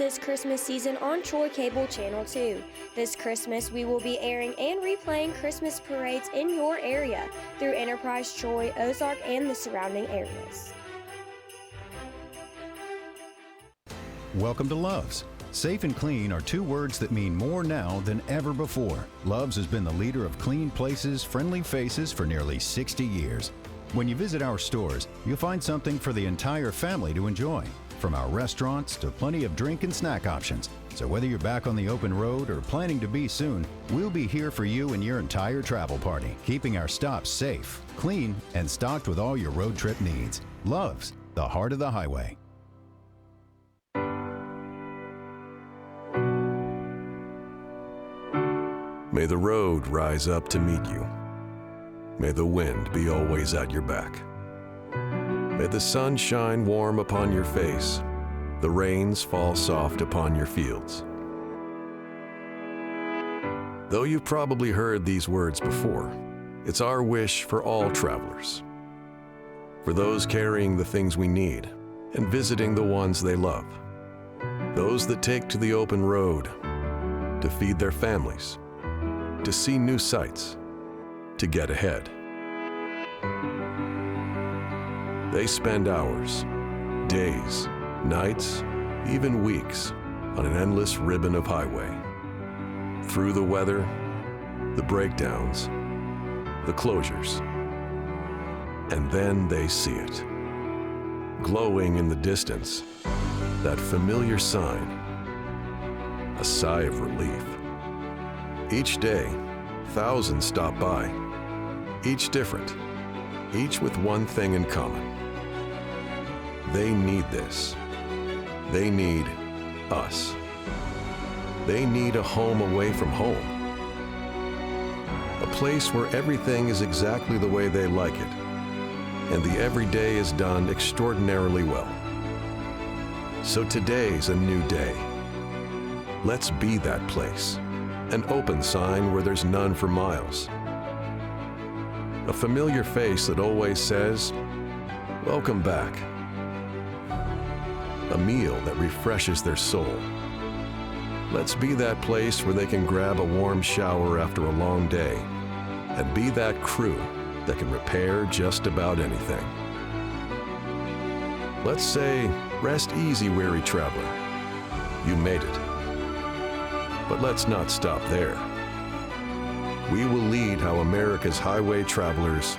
this Christmas season on Troy Cable Channel 2. This Christmas, we will be airing and replaying Christmas parades in your area through Enterprise, Troy, Ozark, and the surrounding areas. Welcome to Love's. Safe and clean are two words that mean more now than ever before. Love's has been the leader of clean places, friendly faces for nearly 60 years. When you visit our stores, you'll find something for the entire family to enjoy, from our restaurants to plenty of drink and snack options. So whether you're back on the open road or planning to be soon, we'll be here for you and your entire travel party, keeping our stops safe, clean, and stocked with all your road trip needs. Love's, the heart of the highway. May the road rise up to meet you. May the wind be always at your back. May the sun shine warm upon your face, the rains fall soft upon your fields. Though you've probably heard these words before, it's our wish for all travelers. For those carrying the things we need and visiting the ones they love. Those that take to the open road to feed their families, to see new sights, to get ahead. They spend hours, days, nights, even weeks on an endless ribbon of highway. Through the weather, the breakdowns, the closures. And then they see it. Glowing in the distance, that familiar sign, a sigh of relief. Each day, thousands stop by, each different, each with one thing in common. They need this. They need us. They need a home away from home. A place where everything is exactly the way they like it, and the everyday is done extraordinarily well. So today's a new day. Let's be that place. An open sign where there's none for miles. A familiar face that always says, "Welcome back." A meal that refreshes their soul. Let's be that place where they can grab a warm shower after a long day and be that crew that can repair just about anything. Let's say, rest easy, weary traveler. You made it. But let's not stop there. We will lead how America's highway travelers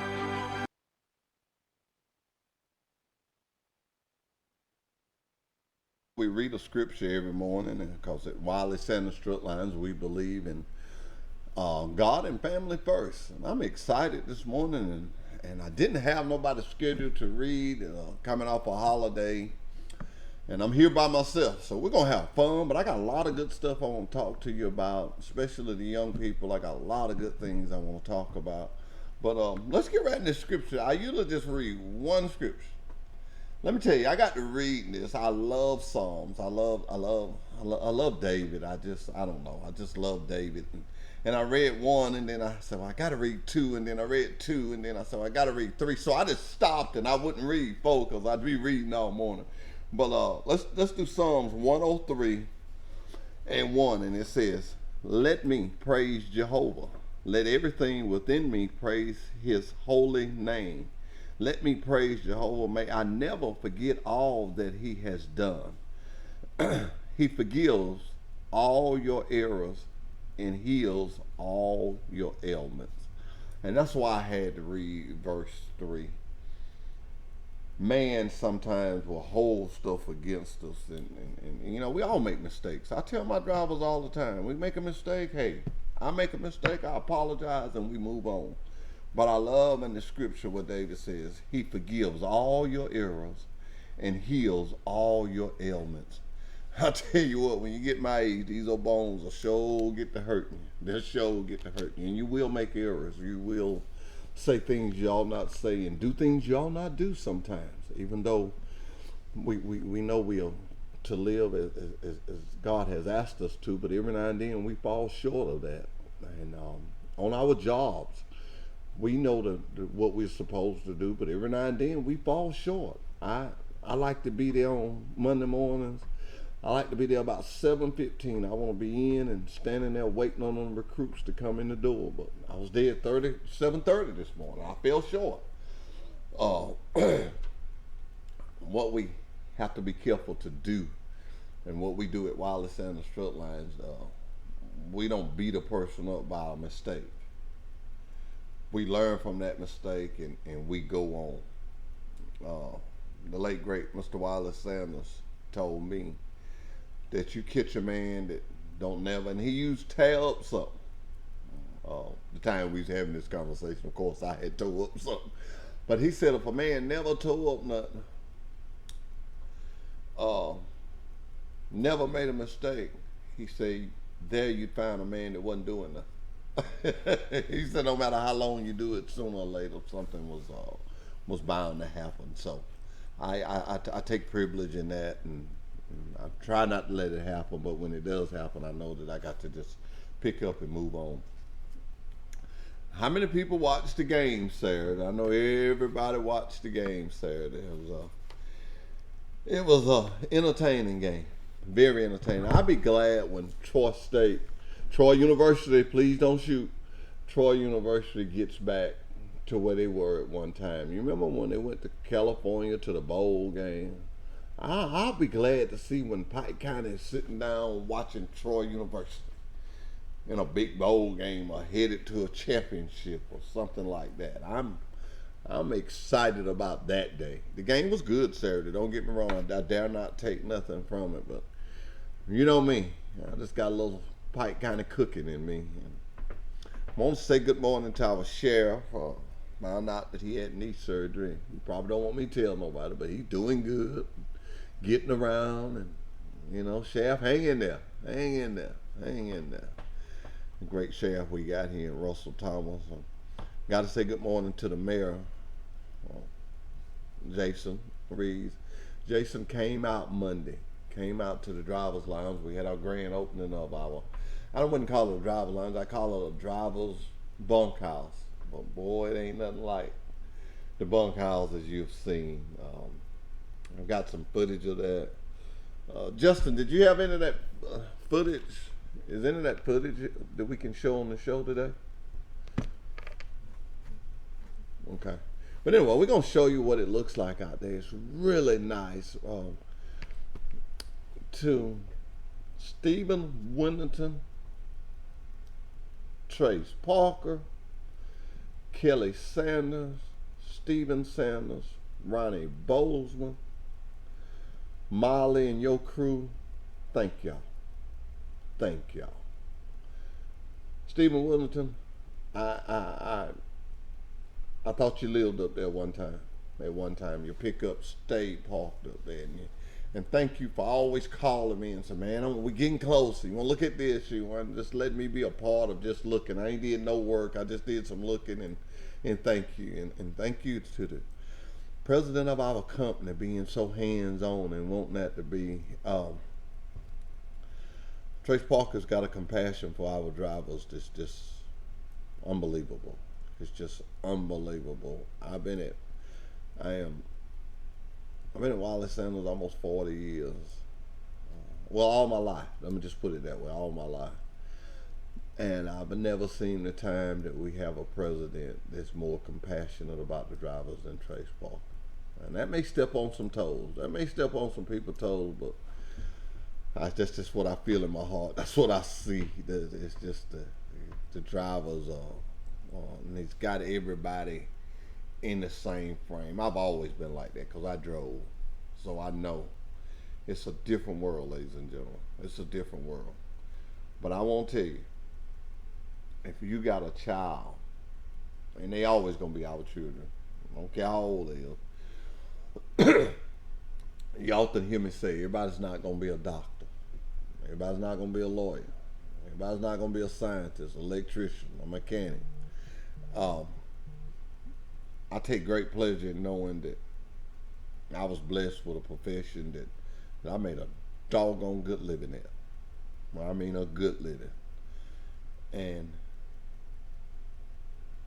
We read a scripture every morning, and because at Wiley Center Strut Lines, we believe in God and family first. And I'm excited this morning, and I didn't have nobody scheduled to read, coming off a holiday. And I'm here by myself, so we're going to have fun, but I got a lot of good stuff I want to talk to you about, especially the young people. I got a lot of good things I want to talk about. But let's get right in this scripture. I usually just read one scripture. Let me tell you, I got to read this. I love Psalms. I love David. I don't know. I just love David. And I read one, and then I said, well, I got to read two, and then I read two, and then I said, well, I got to read three. So I just stopped, and I wouldn't read four because I'd be reading all morning. But let's do Psalms 103 and 1, and it says, "Let me praise Jehovah. Let everything within me praise his holy name. Let me praise Jehovah. May I never forget all that he has done. He forgives all your errors and heals all your ailments." And that's why I had to read verse 3. Man sometimes will hold stuff against us, and you know, we all make mistakes. I tell my drivers all the time, we make a mistake, hey, I make a mistake, I apologize, and we move on. But I love in the scripture what David says, he forgives all your errors and heals all your ailments. I tell you what, when you get my age, these old bones will sure get to hurting you. They'll sure get to hurting you, and you will make errors. You will say things you ought not say and do things you ought not do sometimes, even though we know we are to live as God has asked us to, but every now and then we fall short of that. And on our jobs, we know what we're supposed to do, but every now and then we fall short. I like to be there on Monday mornings. I like to be there about 7:15. I want to be in and standing there waiting on the recruits to come in the door. But I was there at 7:30 this morning. I fell short. What we have to be careful to do, and what we do at Wiley Sanders Strut Lines, we don't beat a person up by a mistake. We learn from that mistake and we go on. The late great Mr. Wiley Sanders told me that you catch a man that don't never, and he used tear up something. The time we was having this conversation, of course, I had tore up something. But he said if a man never tore up nothing, never made a mistake, he said, there you'd find a man that wasn't doing nothing. He said no matter how long you do it, sooner or later something was bound to happen. So I take privilege in that, and I try not to let it happen, but when it does happen, I know that I got to just pick up and move on. How many people watched the game Saturday? I know everybody watched the game Saturday. It was a entertaining game, very entertaining. I'll be glad when Troy University, please don't shoot, Troy University gets back to where they were at one time. You remember when they went to California to the bowl game? I'll be glad to see when Pike County is sitting down watching Troy University in a big bowl game or headed to a championship or something like that. I'm excited about that day. The game was good Saturday, don't get me wrong. I dare not take nothing from it, but you know me, I just got a little Pike County cooking in me. I want to say good morning to our sheriff. Found out that he had knee surgery. He probably don't want me to tell nobody, but he's doing good, getting around, and you know, Sheriff, hang in there. The great sheriff we got here, Russell Thomas. Got to say good morning to the mayor, Jason Reeves. Jason came out Monday, came out to the driver's lounge. We had our grand opening of I wouldn't call it a driver's lounge, I call it a driver's bunkhouse. But boy, it ain't nothing like the bunkhouses you've seen. I've got some footage of that. Justin, did you have any of that footage? Is any of that footage that we can show on the show today? Okay. But anyway, we're going to show you what it looks like out there. It's really nice. To Stephen Winnington, Trace Parker, Kelly Sanders, Stephen Sanders, Ronnie Bozeman, Molly and your crew, thank y'all. Thank y'all. Stephen Winnington, I thought you lived up there one time. At one time, your pickup stayed parked up there. And thank you for always calling me and saying, man, we're getting closer. You want to look at this? You want to just let me be a part of just looking. I ain't did no work. I just did some looking, and thank you. And thank you to the president of our company being so hands-on and wanting that to be. Trace Parker's got a compassion for our drivers that's just unbelievable. It's just unbelievable. I've been at Wiley Sanders almost 40 years. Well, all my life. Let me just put it that way, all my life. And I've never seen the time that we have a president that's more compassionate about the drivers than Trace Parker. And that may step on some toes. That may step on some people's toes, but that's just what I feel in my heart. That's what I see. It's just the drivers and he's got everybody in the same frame. I've always been like that because I drove, so I know it's a different world, ladies and gentlemen. It's a different world. But I won't tell you, if you got a child, and they always gonna be our children, I don't care how old they are. You often hear me say, everybody's not gonna be a doctor. Everybody's not gonna be a lawyer. Everybody's not gonna be a scientist, electrician, a mechanic. I take great pleasure in knowing that I was blessed with a profession that I made a doggone good living at. Well, I mean a good living. And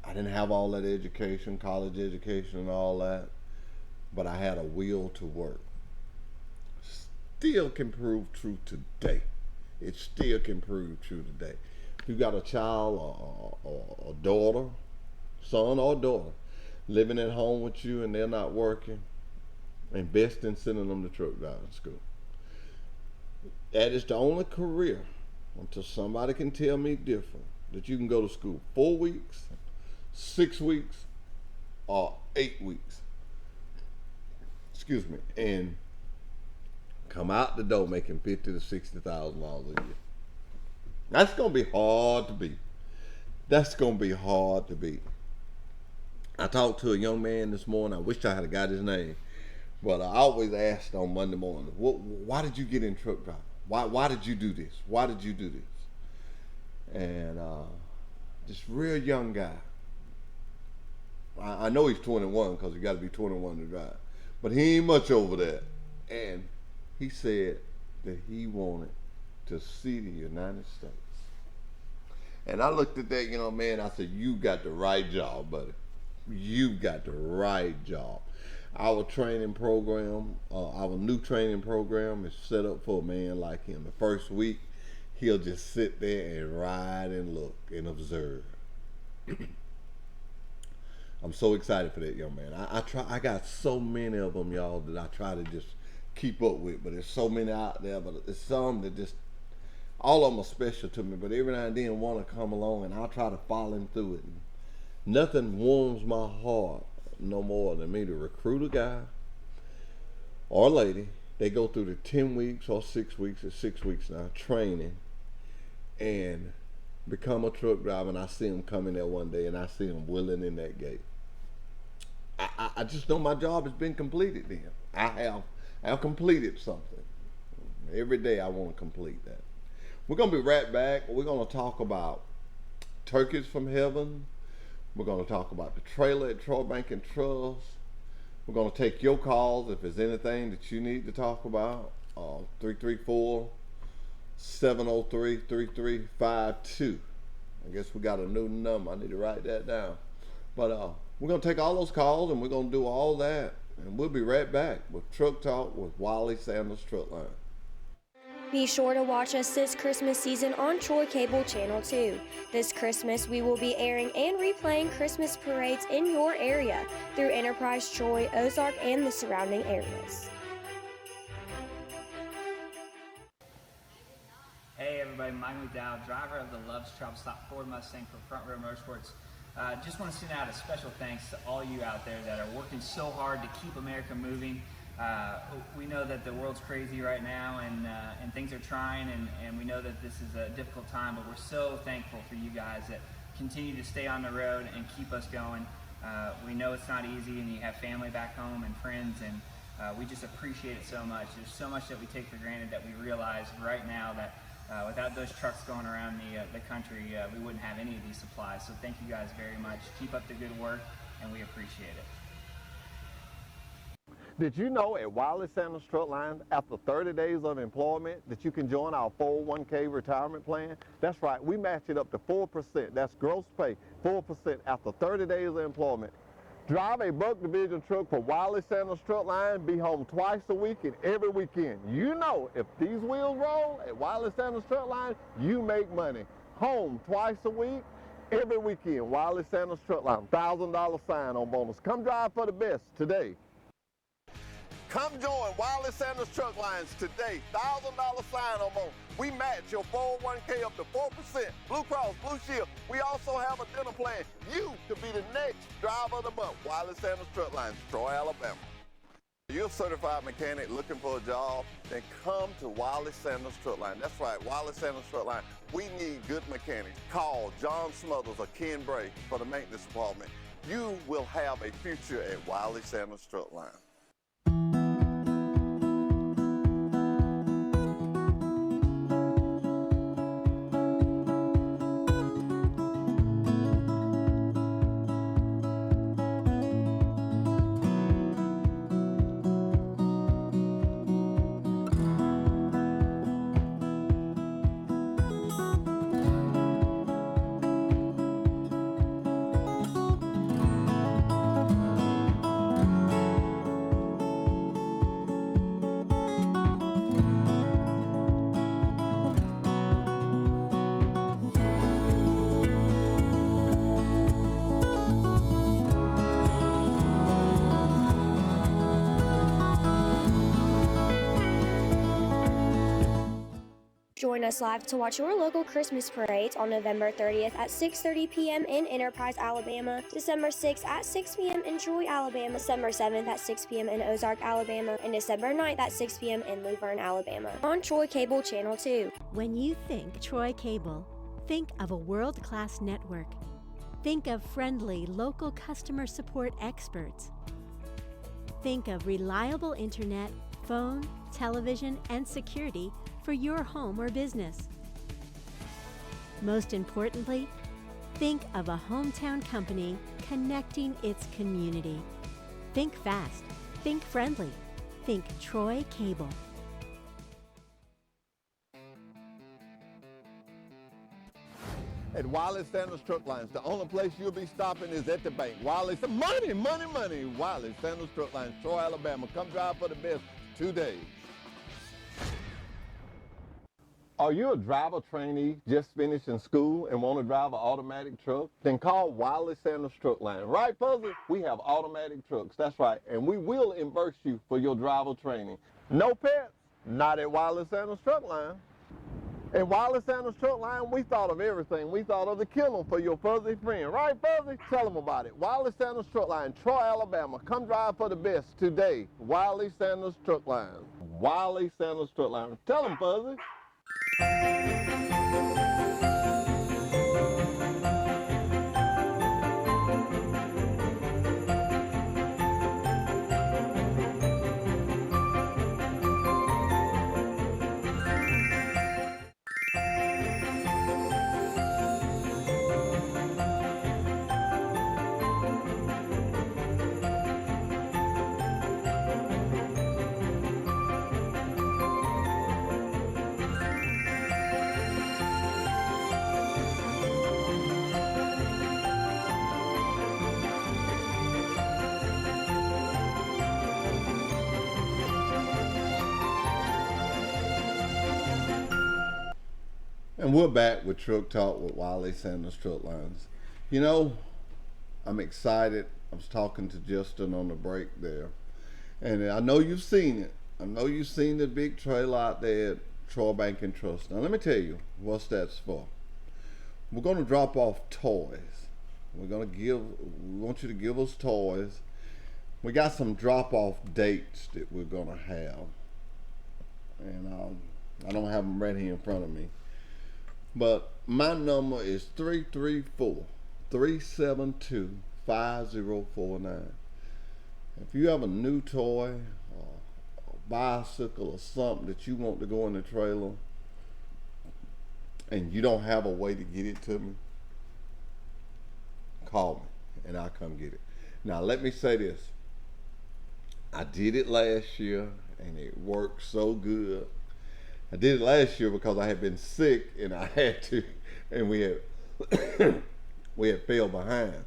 I didn't have all that education, college education and all that, but I had a will to work. still can prove true today. It still can prove true today. If you got a child or a daughter, son or daughter, living at home with you and they're not working, invest in sending them to truck driving school. That is the only career, until somebody can tell me different, that you can go to school 4 weeks, 6 weeks, or 8 weeks. Excuse me, and come out the door making $50,000 to $60,000 a year. That's gonna be hard to beat. That's gonna be hard to beat. I talked to a young man this morning. I wish I had got his name, but I always asked on Monday morning, why did you get in truck driving? Why did you do this? Why did you do this? And this real young guy. I know he's 21 because you got to be 21 to drive, but he ain't much over that. And he said that he wanted to see the United States. And I looked at that young man. I said, "You got the right job, buddy. You got the right job." Our training program, our new training program, is set up for a man like him. The first week, he'll just sit there and ride and look and observe. I'm so excited for that young man. I got so many of them, y'all, that I try to just keep up with. But there's so many out there. But there's some that just, all of them are special to me. But every now and then want to come along, and I'll try to follow him through it. And nothing warms my heart no more than me to recruit a guy or lady. They go through the 10 weeks or 6 weeks, or 6 weeks now, training, and become a truck driver. And I see them come in there one day, and I see them willing in that gate. I just know my job has been completed then. I have completed something. Every day I want to complete that. We're going to be right back. We're going to talk about turkeys from heaven. We're going to talk about the trailer at Troy Bank and Trust. We're going to take your calls if there's anything that you need to talk about. 334-703-3352. I guess we got a new number. I need to write that down. But we're going to take all those calls, and we're going to do all that. And we'll be right back with Truck Talk with Wiley Sanders Truck Line. Be sure to watch us this Christmas season on Troy Cable Channel 2. This Christmas, we will be airing and replaying Christmas parades in your area through Enterprise, Troy, Ozark, and the surrounding areas. Hey everybody, Mike McDowell, driver of the Love's Travel Stop Ford Mustang for Front Row Motorsports. Just want to send out a special thanks to all you out there that are working so hard to keep America moving. We know that the world's crazy right now, and things are trying, and we know that this is a difficult time, but we're so thankful for you guys that continue to stay on the road and keep us going. We know it's not easy, and you have family back home and friends, and we just appreciate it so much. There's so much that we take for granted that we realize right now that without those trucks going around the country, we wouldn't have any of these supplies. So thank you guys very much. Keep up the good work, and we appreciate it. Did you know at Wiley Sanders Truck Line, after 30 days of employment, that you can join our 401k retirement plan? That's right, we match it up to 4%. That's gross pay, 4% after 30 days of employment. Drive a Buck Division truck for Wiley Sanders Truck Line, be home twice a week and every weekend. You know, if these wheels roll at Wiley Sanders Truck Line, you make money. Home twice a week, every weekend. Wiley Sanders Truck Line, $1,000 sign-on bonus. Come drive for the best today. Come join Wiley Sanders Truck Lines today. $1,000 sign-on bonus. We match your 401k up to 4%. Blue Cross, Blue Shield. We also have a dental plan. You could be the next driver of the month. Wiley Sanders Truck Lines, Troy, Alabama. If you're a certified mechanic looking for a job, then come to Wiley Sanders Truck Line. That's right, Wiley Sanders Truck Line. We need good mechanics. Call John Smothers or Ken Bray for the maintenance department. You will have a future at Wiley Sanders Truck Line. Join us live to watch your local Christmas parades on November 30th at 6:30 p.m. in Enterprise, Alabama, December 6th at 6 p.m. in Troy, Alabama, December 7th at 6 p.m. in Ozark, Alabama, and December 9th at 6 p.m. in Luverne, Alabama, on Troy Cable Channel 2. When you think Troy Cable, think of a world-class network. Think of friendly, local customer support experts. Think of reliable internet, phone, television, and security for your home or business. Most importantly, think of a hometown company connecting its community. Think fast, think friendly, think Troy Cable. At Wiley Sanders Truck Lines, the only place you'll be stopping is at the bank. Wiley, some money, money, money. Wiley Sanders Truck Lines, Troy, Alabama. Come drive for the best today. Are you a driver trainee just finishing school and want to drive an automatic truck? Then call Wiley Sanders Truck Line. Right, Fuzzy? We have automatic trucks. That's right. And we will reimburse you for your driver training. No pets? Not at Wiley Sanders Truck Line. At Wiley Sanders Truck Line, we thought of everything. We thought of the killer for your fuzzy friend. Right, Fuzzy? Tell them about it. Wiley Sanders Truck Line, Troy, Alabama. Come drive for the best today. Wiley Sanders Truck Line. Wiley Sanders Truck Line. Tell them, Fuzzy. And we're back with Truck Talk with Wiley Sanders Truck Lines. You know, I'm excited. I was talking to Justin on the break there. And I know you've seen it. I know you've seen the big trailer out there at Troy Bank and Trust. Now let me tell you what that's for. We're going to drop off toys. We want you to give us toys. We got some drop-off dates that we're going to have. And I don't have them right here in front of me. But my number is 334-372-5049. If you have a new toy or a bicycle or something that you want to go in the trailer and you don't have a way to get it to me, call me and I'll come get it. Now let me say this. I did it last year and it worked so good. I did it last year because I had been sick and I had to, and we had fell behind.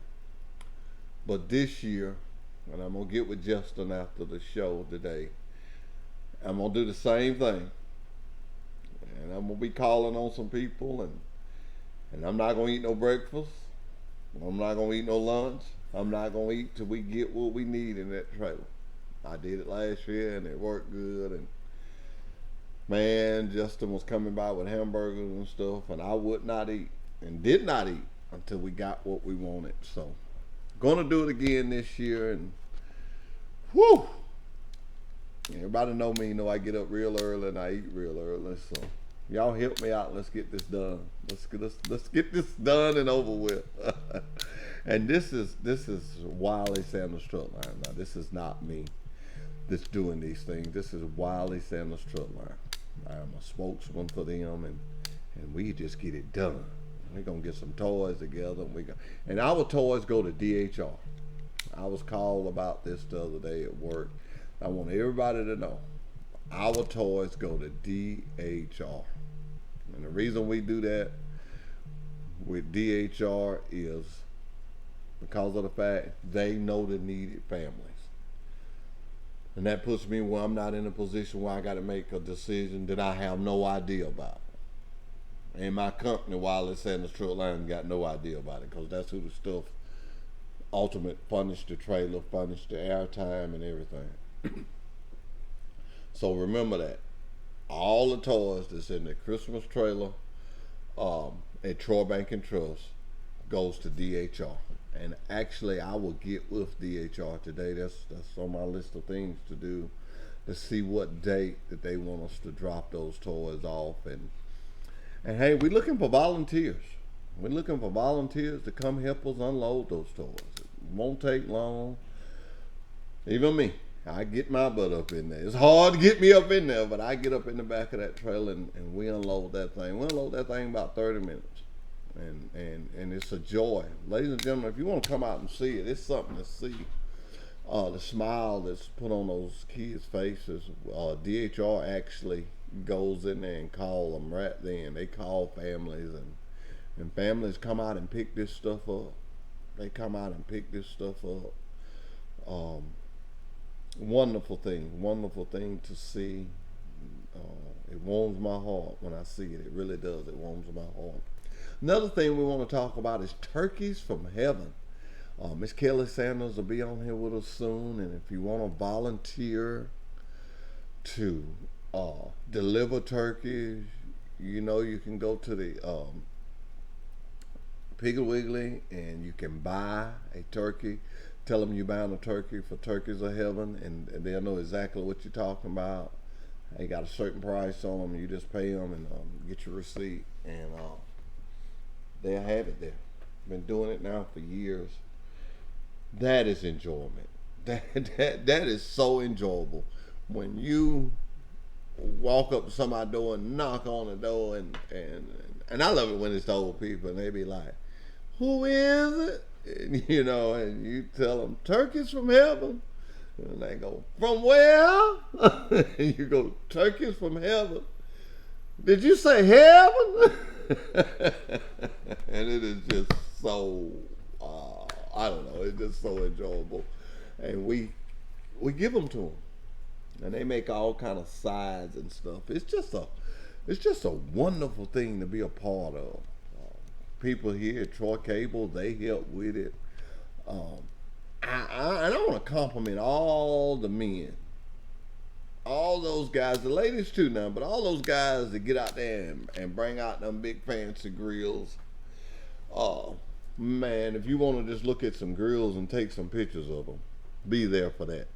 But this year, and I'm gonna get with Justin after the show today, I'm gonna do the same thing. And I'm gonna be calling on some people, and I'm not gonna eat no breakfast. I'm not gonna eat no lunch. I'm not gonna eat till we get what we need in that trailer. I did it last year and it worked good, and man, Justin was coming by with hamburgers and stuff, and I would not eat and did not eat until we got what we wanted. So, gonna do it again this year, and whew! Everybody know me, know I get up real early and I eat real early. So, y'all help me out. Let's get this done. Let's get this done and over with. And this is Wiley Sanders Truck Line. Now, this is not me that's doing these things. This is Wiley Sanders Truck Line. I'm a spokesman for them, and we just get it done. We're gonna get some toys together, and our toys go to DHR. I was called about this the other day at work. I want everybody to know our toys go to DHR, and the reason we do that with DHR is because of the fact they know the needed families. And that puts me where I'm not in a position where I got to make a decision that I have no idea about. And my company, Wiley Sanders Truck Line, got no idea about it, because that's who the stuff ultimate furnished the trailer, furnished the airtime and everything. So remember that. all the toys that's in the Christmas trailer at Troy Bank and Trust goes to DHR. And actually, I will get with DHR today. That's on my list of things to do, to see what date that they want us to drop those toys off. And hey, we're looking for volunteers. We're looking for volunteers to come help us unload those toys. It won't take long. Even me, I get my butt up in there. It's hard to get me up in there, but I get up in the back of that trailer and we unload that thing. We unload that thing in about 30 minutes. And it's a joy. Ladies and gentlemen, if you want to come out and see it, it's something to see. The smile that's put on those kids' faces. DHR actually goes in there and call them right then. They call families, and families come out and pick this stuff up. They come out and pick this stuff up. Wonderful thing to see. It warms my heart when I see it. It really does. It warms my heart. Another thing we want to talk about is turkeys from heaven. Miss Kelly Sanders will be on here with us soon, and if you want to volunteer to deliver turkeys, you can go to the Piggly Wiggly and you can buy a turkey. Tell them you're buying a turkey for Turkeys of Heaven, and they'll know exactly what you're talking about. They got a certain price on them. You just pay them and get your receipt, and they'll have it there. Been doing it now for years. That is enjoyment. That is so enjoyable. When you walk up to somebody's door and knock on the door, and I love it when it's the old people and they be like, "Who is it?" And, and you tell them, "Turkeys from heaven." And they go, "From where?" And you go, "Turkeys from heaven." "Did you say heaven?" And it is just so, I don't know, it's just so enjoyable. And we give them to them. And they make all kind of sides and stuff. It's just a wonderful thing to be a part of. People here at Troy Cable, they help with it. I want to compliment all the men, all those guys, the ladies too now, but all those guys that get out there and bring out them big fancy grills. Man, if you want to just look at some grills and take some pictures of them, be there for that.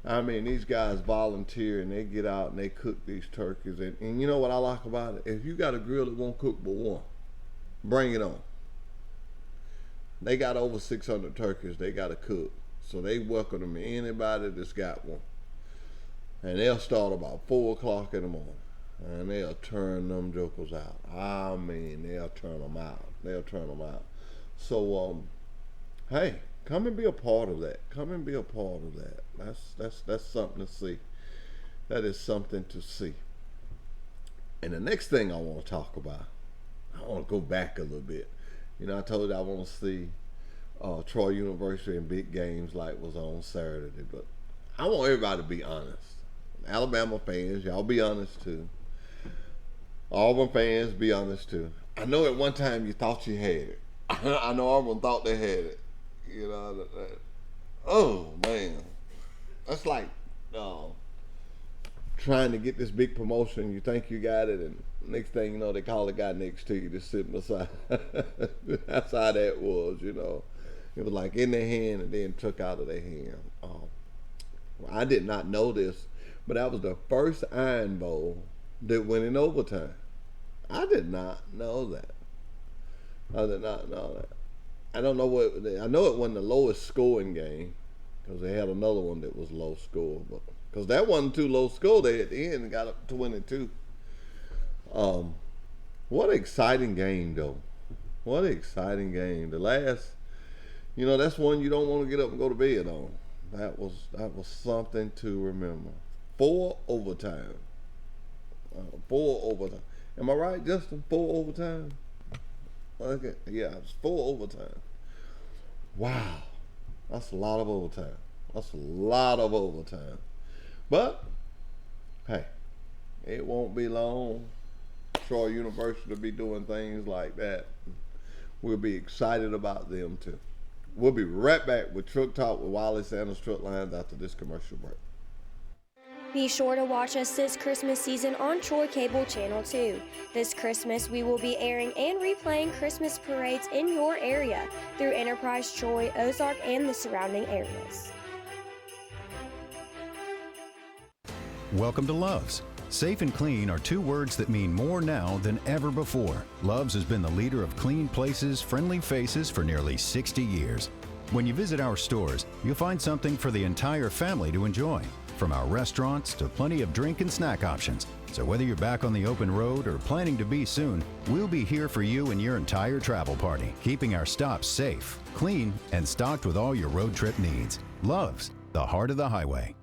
I mean, these guys volunteer and they get out and they cook these turkeys. And you know what I like about it? If you got a grill that won't cook but one, bring it on. They got over 600 turkeys they got to cook. So they welcome anybody that's got one. And they'll start about 4 o'clock in the morning. And they'll turn them jokers out. I mean, they'll turn them out. So, hey, come and be a part of that. That's something to see. That is something to see. And the next thing I want to talk about, I want to go back a little bit. I told you I want to see Troy University in big games like was on Saturday, but I want everybody to be honest. Alabama fans, y'all be honest too. Auburn fans, be honest too. I know at one time you thought you had it. I know Auburn thought they had it. Oh man, that's like trying to get this big promotion. You think you got it, and next thing you know, they call the guy next to you just sitting beside. That's how that was, It was like in their hand and then took out of their hand. I did not know this, but that was the first Iron Bowl that went in overtime. I did not know that. I don't know I know it wasn't the lowest scoring game because they had another one that was low score, but because that wasn't too low score, they at the end got up 22. What an exciting game, though. What an exciting game. The last, that's one you don't want to get up and go to bed on. That was something to remember. 4 overtime. 4 overtime. Am I right, Justin? 4 overtime? Okay. Yeah, it was 4 overtime. Wow. That's a lot of overtime. But, hey, it won't be long. Troy University will be doing things like that. We'll be excited about them too. We'll be right back with Truck Talk with Wiley Sanders Truck Lines after this commercial break. Be sure to watch us this Christmas season on Troy Cable Channel 2. This Christmas, we will be airing and replaying Christmas parades in your area through Enterprise Troy, Ozark, and the surrounding areas. Welcome to Love's. Safe and clean are two words that mean more now than ever before. Love's has been the leader of clean places, friendly faces for nearly 60 years. When you visit our stores, you'll find something for the entire family to enjoy, from our restaurants to plenty of drink and snack options. So whether you're back on the open road or planning to be soon, we'll be here for you and your entire travel party, keeping our stops safe, clean, and stocked with all your road trip needs. Love's, the heart of the highway.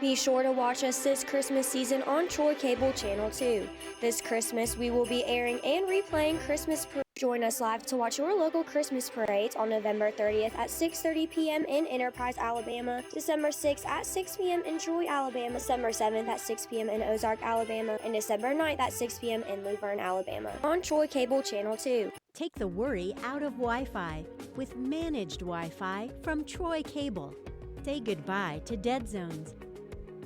Be sure to watch us this Christmas season on Troy Cable Channel 2. This Christmas, we will be airing and replaying Christmas parades. Join us live to watch your local Christmas parades on November 30th at 6:30 p.m. in Enterprise, Alabama, December 6th at 6 p.m. in Troy, Alabama, December 7th at 6 p.m. in Ozark, Alabama, and December 9th at 6 p.m. in Luverne, Alabama, on Troy Cable Channel 2. Take the worry out of Wi-Fi with managed Wi-Fi from Troy Cable. Say goodbye to dead zones.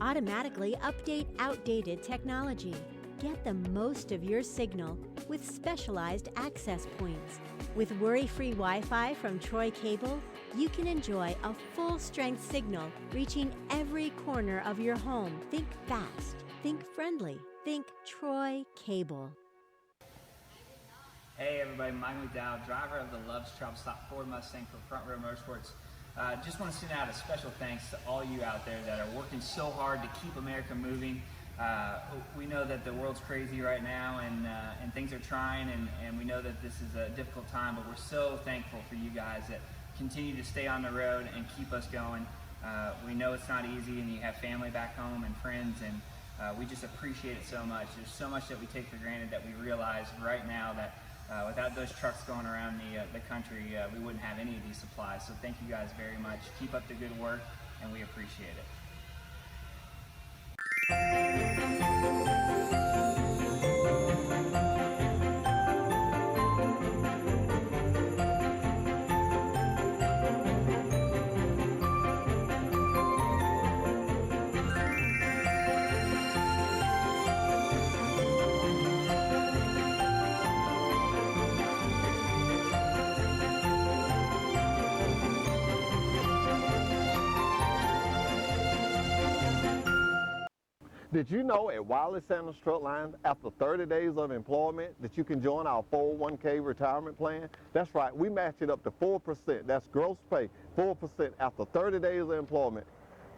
Automatically update outdated technology. Get the most of your signal with specialized access points. With worry-free Wi-Fi from Troy Cable, you can enjoy a full-strength signal reaching every corner of your home. Think fast, think friendly, think Troy Cable. Hey everybody, Mike McDowell, driver of the Love's Travel Stop Ford Mustang for Front Row Motorsports. Just want to send out a special thanks to all you out there that are working so hard to keep America moving. We know that the world's crazy right now, and things are trying, and we know that this is a difficult time, but we're so thankful for you guys that continue to stay on the road and keep us going. We know it's not easy, and you have family back home and friends, and we just appreciate it so much. There's so much that we take for granted that we realize right now that without those trucks going around the country, we wouldn't have any of these supplies. So thank you guys very much. Keep up the good work, and we appreciate it. Did you know at Wiley Sanders Truck Line, after 30 days of employment, that you can join our 401k retirement plan? That's right, we match it up to 4%. That's gross pay, 4% after 30 days of employment.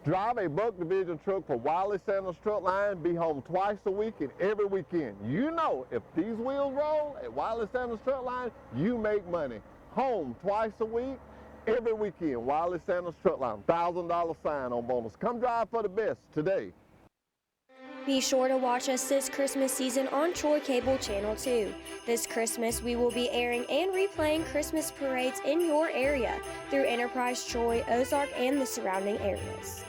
Drive a Buck Division truck for Wiley Sanders Truck Line, be home twice a week and every weekend. You know, if these wheels roll at Wiley Sanders Truck Line, you make money. Home twice a week, every weekend. Wiley Sanders Truck Line, $1,000 sign-on bonus. Come drive for the best today. Be sure to watch us this Christmas season on Troy Cable Channel 2. This Christmas, we will be airing and replaying Christmas parades in your area through Enterprise Troy, Ozark, and the surrounding areas.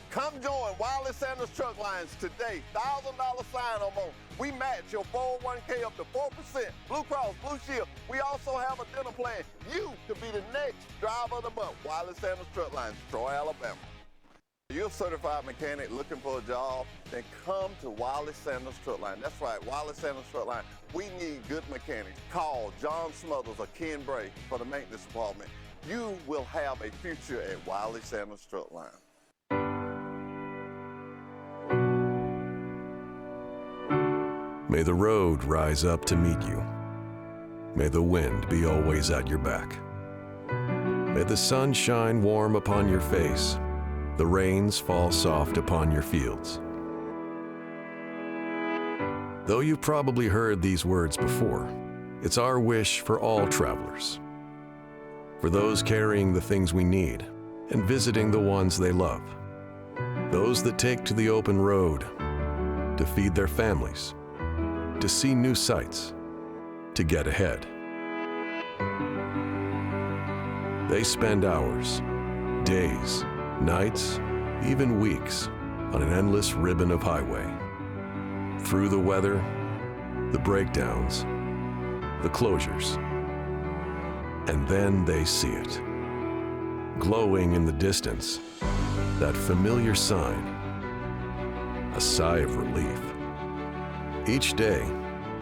Come join Wiley Sanders Truck Lines today. $1,000 sign-on bonus. We match your 401k up to 4%. Blue Cross, Blue Shield. We also have a dinner plan. You could be the next driver of the month. Wiley Sanders Truck Lines, Troy, Alabama. You're a certified mechanic looking for a job, then come to Wiley Sanders Truck Line. That's right, Wiley Sanders Truck Line. We need good mechanics. Call John Smothers or Ken Bray for the maintenance department. You will have a future at Wiley Sanders Truck Line. May the road rise up to meet you. May the wind be always at your back. May the sun shine warm upon your face. The rains fall soft upon your fields. Though you've probably heard these words before, it's our wish for all travelers. For those carrying the things we need and visiting the ones they love. Those that take to the open road to feed their families, to see new sights, to get ahead. They spend hours, days, nights, even weeks on an endless ribbon of highway. Through the weather, the breakdowns, the closures, and then they see it. glowing in the distance, that familiar sign, a sigh of relief. Each day,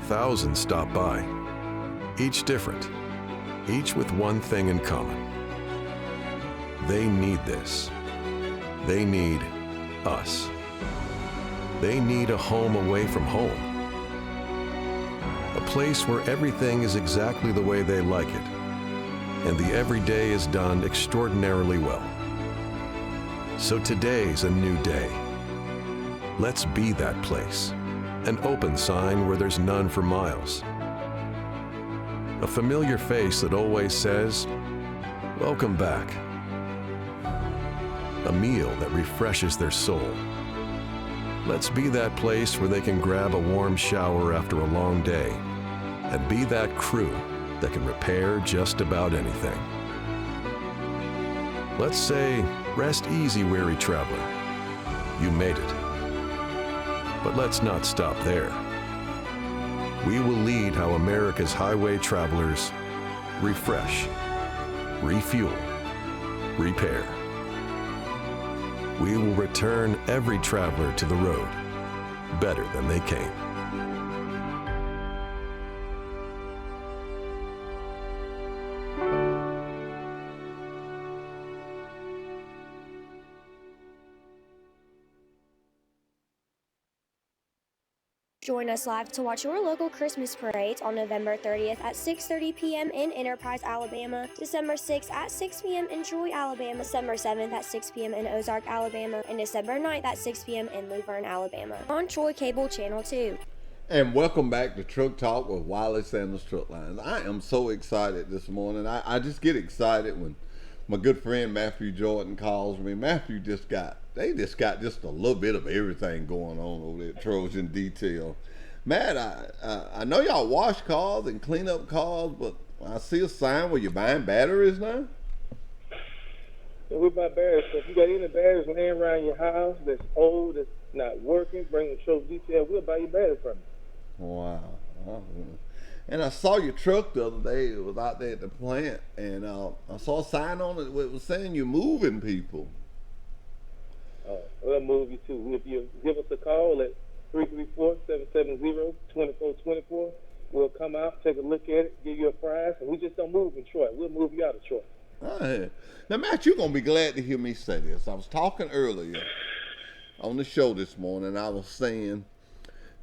thousands stop by, each different, each with one thing in common. They need this. They need us. They need a home away from home. A place where everything is exactly the way they like it, and the everyday is done extraordinarily well. So today's a new day. Let's be that place, an open sign where there's none for miles. A familiar face that always says, "Welcome back." A meal that refreshes their soul. Let's be that place where they can grab a warm shower after a long day and be that crew that can repair just about anything. Let's say, rest easy, weary traveler. You made it. But let's not stop there. We will lead how America's highway travelers refresh, refuel, repair. We will return every traveler to the road better than they came. Join us live to watch your local Christmas parades on November 30th at 6:30 p.m. in Enterprise, Alabama, December 6th at 6 p.m. in Troy, Alabama, December 7th at 6 p.m. in Ozark, Alabama, and December 9th at 6 p.m. in Luverne, Alabama, on Troy Cable Channel 2. And welcome back to Truck Talk with Wiley Sanders Truck Lines. I am so excited this morning. I just get excited when my good friend Matthew Jordan calls me. Matthew just got a little bit of everything going on over there at Trojan Detail. Matt, I know y'all wash cars and clean up cars, but I see a sign where you're buying batteries now. Yeah, we buy batteries. So if you got any batteries laying around your house that's old, that's not working, bring them to Trojan Detail. We'll buy your batteries from you. Wow. And I saw your truck the other day. It was out there at the plant, and I saw a sign on it. It was saying you're moving people. We'll move you too. If you give us a call at 334-770-2424, we'll come out, take a look at it, give you a price, and we just don't move in Troy. We'll move you out of Troy. All right. Now, Matt, you're going to be glad to hear me say this. I was talking earlier on the show this morning. I was saying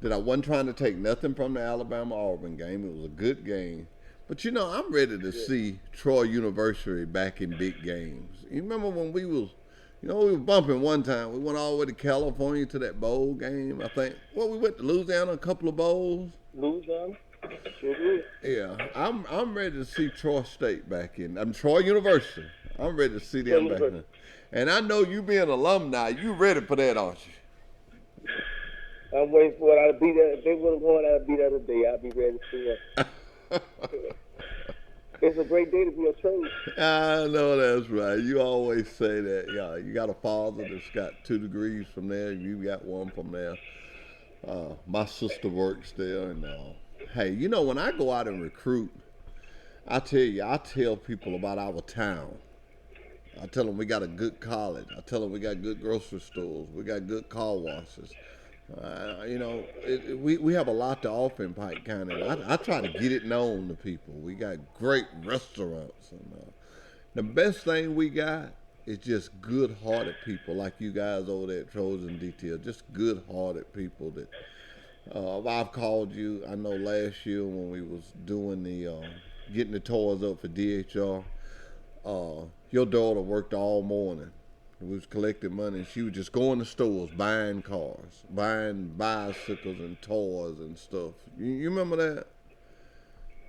that I wasn't trying to take nothing from the Alabama-Auburn game. It was a good game. But, I'm ready to see Troy University back in big games. You remember when we were bumping one time. We went all the way to California to that bowl game, I think. Well, we went to Louisiana, a couple of bowls. Louisiana? Sure did. Yeah, I'm ready to see Troy State back in. Troy University. I'm ready to see them back in. And I know you being an alumni, you ready for that, aren't you? I'm waiting for it. I'll be there. If they would have won, I'd be there today. I'll be ready to see it. It's a great day to be a Trojan. I know that's right. You always say that. Yeah, you got a father that's got 2 degrees from there. You got one from there. My sister works there, and hey, when I go out and recruit, I tell people about our town. I tell them we got a good college. I tell them we got good grocery stores. We got good car washes. We have a lot to offer in Pike County. I try to get it known to people. We got great restaurants. And the best thing we got is just good-hearted people like you guys over there at Trojan Detail. Just good-hearted people that I've called you. I know last year when we was doing the getting the toys up for DHR, your daughter worked all morning. We was collecting money, and she was just going to stores, buying cars, buying bicycles and toys and stuff. You remember that?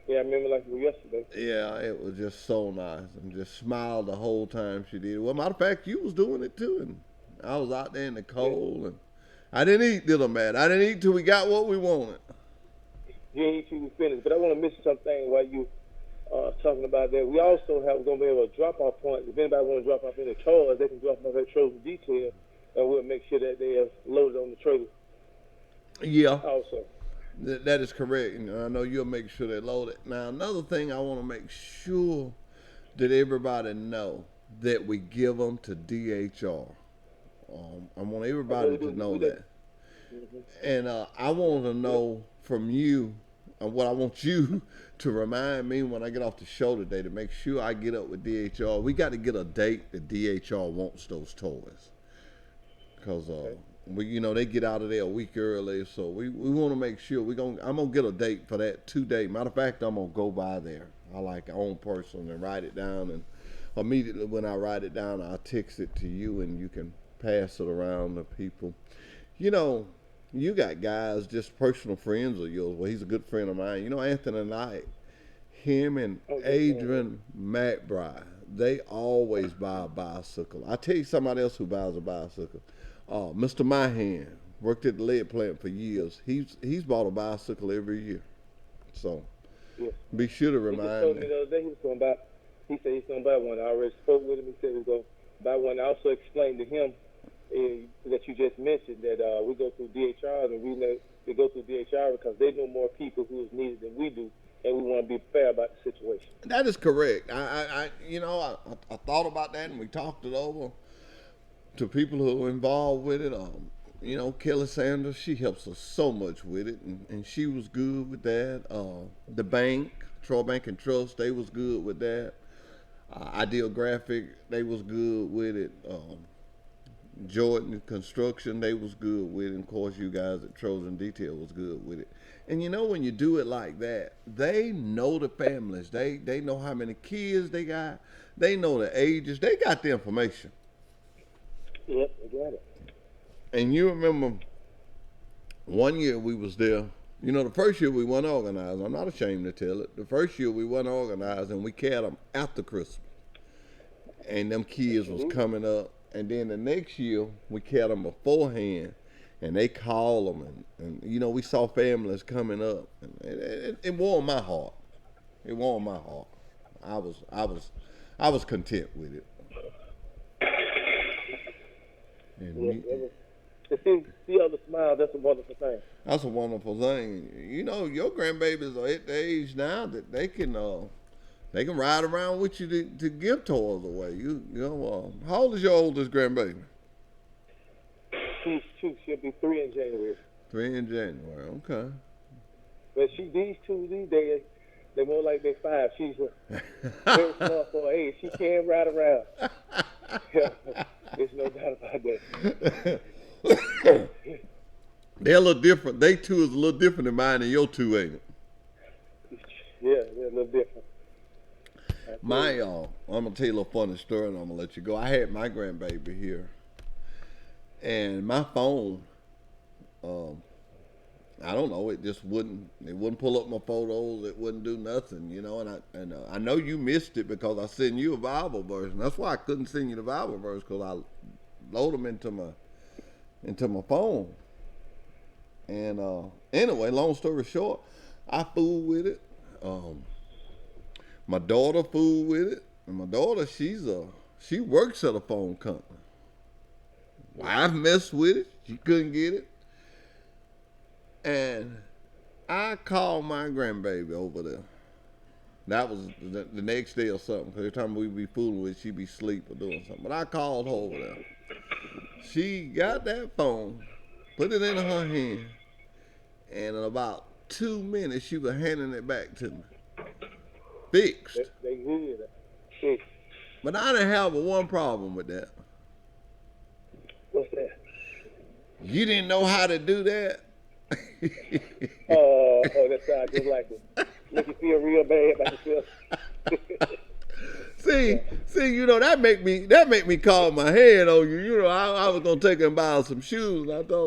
Yeah, I remember like it was yesterday. Yeah, it was just so nice, and just smiled the whole time she did. Well, matter of fact, you was doing it too, and I was out there in the cold, and I didn't eat, did I, Matt? I didn't eat till we got what we wanted. You didn't eat till we finished, but I want to mention something while you talking about that. We also going to be able to drop off points. If anybody want to drop off any toys, they can drop off at Trojan Detail, and we'll make sure that they are loaded on the trailer. Yeah. Also. That is correct. I know you'll make sure they're loaded. Now, another thing I want to make sure that everybody know, that we give them to DHR. I want everybody to know that. And I want to know from you, and what I want you to remind me when I get off the show today, to make sure I get up with DHR. We got to get a date that DHR wants those toys. Because they get out of there a week early, so we want to make sure I'm gonna get a date for that today. Matter of fact, I'm gonna go by there. I like own person and write it down, and immediately when I write it down, I'll text it to you, and you can pass it around to people. You got guys, just personal friends of yours. Well, he's a good friend of mine. Anthony Knight, him and Adrian McBride, they always buy a bicycle. I tell you somebody else who buys a bicycle. Mr. Myhan worked at the lead plant for years. He's bought a bicycle every year. So be sure to remind me. He told me the other day he said he's going to buy one. I already spoke with him. He said he's going to buy one. I also explained to him that you just mentioned that we go through DHR, and we go through DHR because they know more people who is needed than we do, and we want to be fair about the situation. That is correct. I thought about that, and we talked it over to people who are involved with it. Kelly Sanders, she helps us so much with it, and she was good with that. The bank, Troy Bank and Trust, they was good with that. Ideal Graphic, they was good with it. Jordan Construction, they was good with it. And of course, you guys at Trojan Detail was good with it. And when you do it like that, they know the families. They know how many kids they got. They know the ages. They got the information. Yep, I got it. And you remember one year we was there. The first year we weren't organized. I'm not ashamed to tell it. The first year we weren't organized, and we carried them after Christmas. And them kids was coming up. And then the next year we carried them beforehand, and they called them, and we saw families coming up, and it warmed my heart. It warmed my heart. I was content with it. And to see others smile, that's a wonderful thing. That's a wonderful thing. Your grandbabies are at the age now that they can ride around with you to give toys away. How old is your oldest grandbaby? She's 2. She'll be 3 in January. 3 in January. Okay. But these 2 these days, they're more like they're 5. She's very small for her age. She can ride around. There's no doubt about that. They're a little different. They 2 is a little different than mine and your 2, ain't it? Yeah, they're a little different. I'm gonna tell you a little funny story, and I'm gonna let you go. I had my grandbaby here, and my phone, I don't know, it just wouldn't pull up my photos. It wouldn't do nothing, And I know you missed it because I sent you a Bible verse, and that's why I couldn't send you the Bible verse, because I load them into my phone. And anyway, long story short, I fooled with it. My daughter fooled with it, and my daughter, she works at a phone company. Wife messed with it. She couldn't get it. And I called my grandbaby over there. That was the next day or something, because every time we'd be fooling with it, she'd be asleep or doing something. But I called her over there. She got that phone, put it in her hand, and in about 2 minutes, she was handing it back to me. Fixed. They good. Fixed. But I didn't have one problem with that. What's that? You didn't know how to do that? Oh, that sounds just like it. Make you feel real bad about yourself. See, that make me call my head on you. I was gonna take and buy some shoes, and I said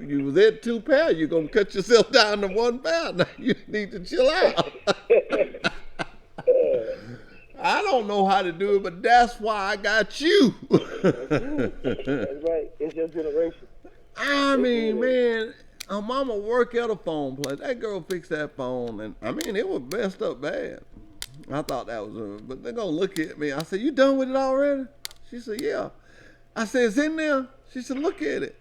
you was at 2 pair. You're gonna cut yourself down to 1 pair. Now you need to chill out. I don't know how to do it, but that's why I got you. That's right. It's your generation. I mean, man, her mama work at a phone place. That girl fixed that phone, and I mean, it was messed up bad. I thought that was but they're gonna look at me. I said, "You done with it already?" She said, "Yeah." I said, "It's in there." She said, "Look at it."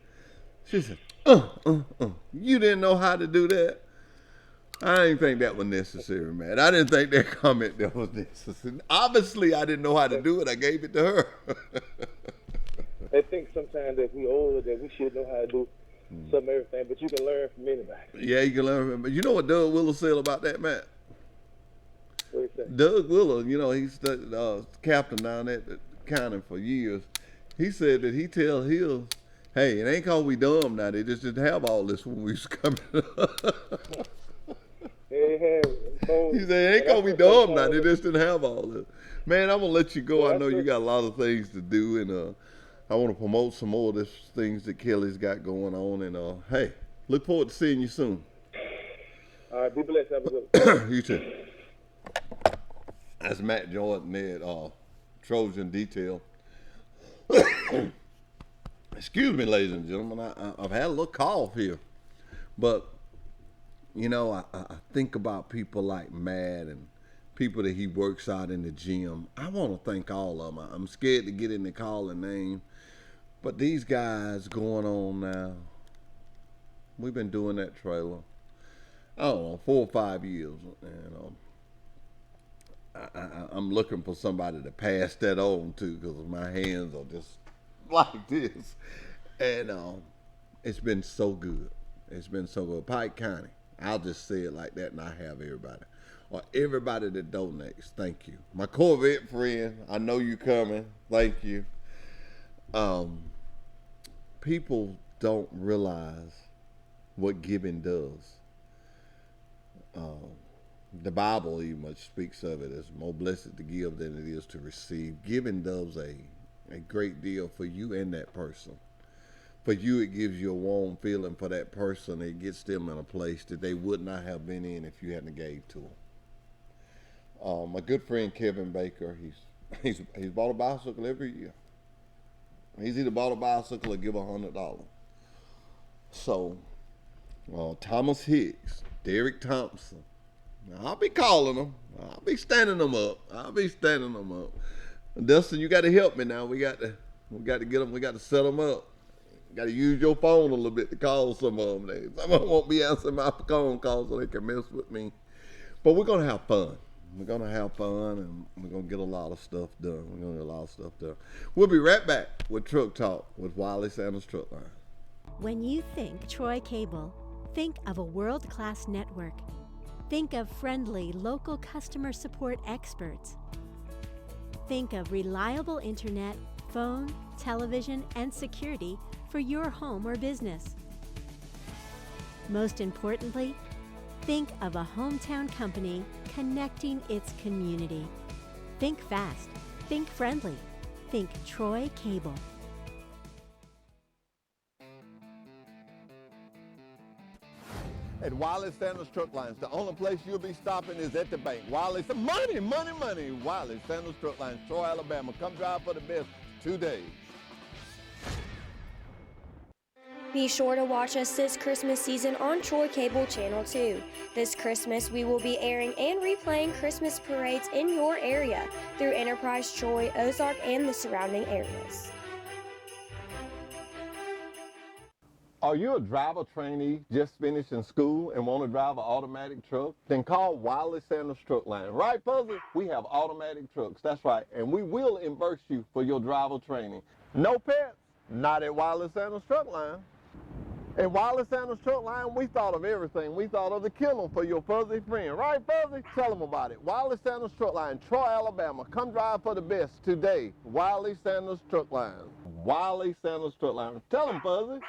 She said, You didn't know how to do that." I didn't think that was necessary, man. I didn't think that comment that was necessary. Obviously, I didn't know how to do it. I gave it to her. They think sometimes that we older, that we should know how to do some everything, but you can learn from anybody. Yeah, you can learn from. But you know what Doug Willer said about that, Matt? What do you say? Doug Willer, you know, he's the captain down at the county for years. He said that he tell his, hey, it ain't cause we dumb now. They just didn't have all this when we was coming up. He said, it ain't cause we dumb now. They just didn't have all this. Man, I'm going to let you go. I know you got a lot of things to do, and I want to promote some more of these things that Kelly's got going on. And, hey, look forward to seeing you soon. All right, be blessed. Have a good one. You too. That's Matt Jordan at Trojan Detail. Excuse me, ladies and gentlemen. I've had a little cough here. But, you know, I think about people like Matt and people that he works out in the gym. I want to thank all of them. I'm scared to get in the calling name. But these guys going on now, we've been doing that trailer, I don't know, 4 or 5 years. And I'm looking for somebody to pass that on to, because my hands are just like this. And it's been so good. It's been so good. Pike County, I'll just say it like that, and I have everybody. Or everybody that donates, thank you. My Corvette friend, I know you coming, thank you. People don't realize what giving does. The Bible even much speaks of it as more blessed to give than it is to receive. Giving does a great deal for you and that person. For you, it gives you a warm feeling. For that person, it gets them in a place that they would not have been in if you hadn't gave to them. My good friend Kevin Baker, he's bought a bicycle every year. He's either bought a bicycle or give $100. So, Thomas Hicks, Derek Thompson, I'll be calling them. I'll be standing them up. Dustin, you got to help me now. We got to get them. We got to set them up. You got to use your phone a little bit to call some of them. Some of them won't be answering my phone calls so they can mess with me. But we're going to have fun. We're going to have fun, and we're going to get a lot of stuff done. We'll be right back with Truck Talk with Wiley Sanders Truck Line. When you think Troy Cable, think of a world-class network. Think of friendly, local customer support experts. Think of reliable internet, phone, television, and security for your home or business. Most importantly, think of a hometown company connecting its community. Think fast. Think friendly. Think Troy Cable. At Wiley Sanders Truck Lines, the only place you'll be stopping is at the bank. Wiley, money. Wiley Sanders Truck Lines, Troy, Alabama. Come drive for the best today. Be sure to watch us this Christmas season on Troy Cable Channel 2. This Christmas, we will be airing and replaying Christmas parades in your area through Enterprise, Troy, Ozark, and the surrounding areas. Are you a driver trainee just finishing school and want to drive an automatic truck? Then call Wiley Sanders Truck Line. Right, Fuzzy? We have automatic trucks. That's right. And we will reimburse you for your driver training. No pets? Not at Wiley Sanders Truck Line. At Wiley Sanders Truck Line, we thought of everything. We thought of the killer for your fuzzy friend. Right, Fuzzy? Tell them about it. Wiley Sanders Truck Line, Troy, Alabama. Come drive for the best today. Wiley Sanders Truck Line. Wiley Sanders Truck Line. Tell them, Fuzzy.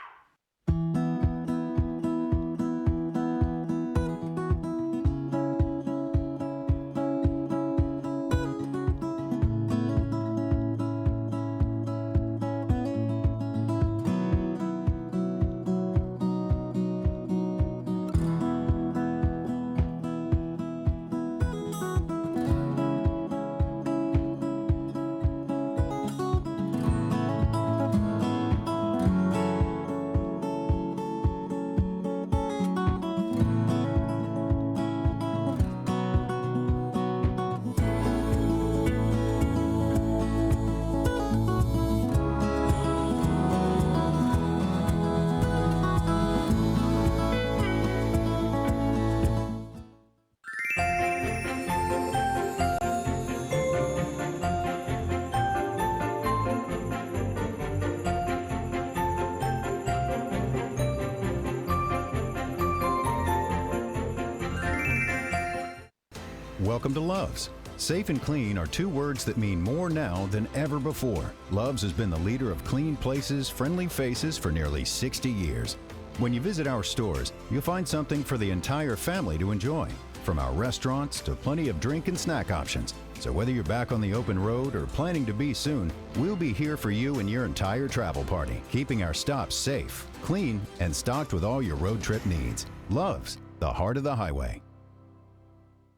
Welcome to Love's. Safe and clean are two words that mean more now than ever before. Love's has been the leader of clean places, friendly faces for nearly 60 years. When you visit our stores, you'll find something for the entire family to enjoy, from our restaurants to plenty of drink and snack options. So whether you're back on the open road or planning to be soon, we'll be here for you and your entire travel party, keeping our stops safe, clean, and stocked with all your road trip needs. Love's, the heart of the highway.